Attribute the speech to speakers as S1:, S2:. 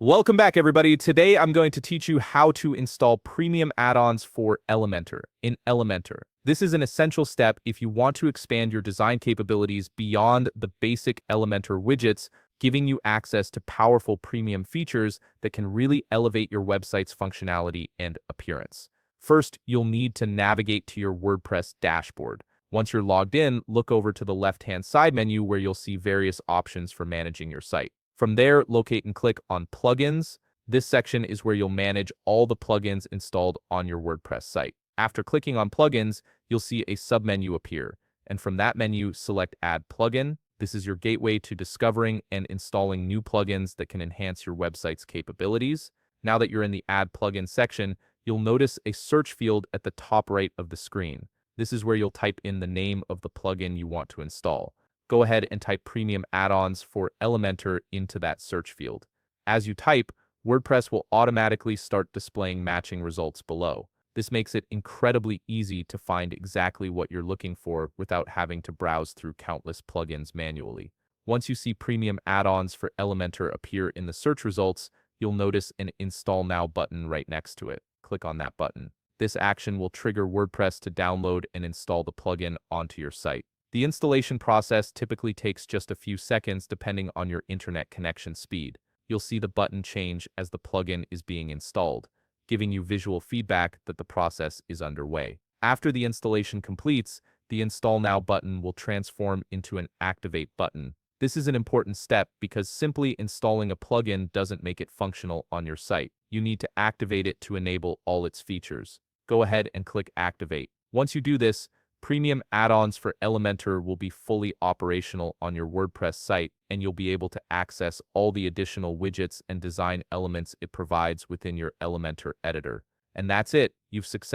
S1: Welcome back, everybody. Today, I'm going to teach you how to install premium add-ons for Elementor in Elementor. This is an essential step if you want to expand your design capabilities beyond the basic Elementor widgets, giving you access to powerful premium features that can really elevate your website's functionality and appearance. First, you'll need to navigate to your WordPress dashboard. Once you're logged in, look over to the left-hand side menu where you'll see various options for managing your site. From there, locate and click on Plugins. This section is where you'll manage all the plugins installed on your WordPress site. After clicking on Plugins, you'll see a submenu appear, and from that menu, select Add Plugin. This is your gateway to discovering and installing new plugins that can enhance your website's capabilities. Now that you're in the Add Plugin section, you'll notice a search field at the top right of the screen. This is where you'll type in the name of the plugin you want to install. Go ahead and type premium add-ons for Elementor into that search field. As you type, WordPress will automatically start displaying matching results below. This makes it incredibly easy to find exactly what you're looking for without having to browse through countless plugins manually. Once you see premium add-ons for Elementor appear in the search results, you'll notice an Install Now button right next to it. Click on that button. This action will trigger WordPress to download and install the plugin onto your site. The installation process typically takes just a few seconds depending on your internet connection speed. You'll see the button change as the plugin is being installed, giving you visual feedback that the process is underway. After the installation completes, the Install Now button will transform into an Activate button. This is an important step because simply installing a plugin doesn't make it functional on your site. You need to activate it to enable all its features. Go ahead and click Activate. Once you do this, premium add-ons for Elementor will be fully operational on your WordPress site, and you'll be able to access all the additional widgets and design elements it provides within your Elementor editor. And that's it. You've successfully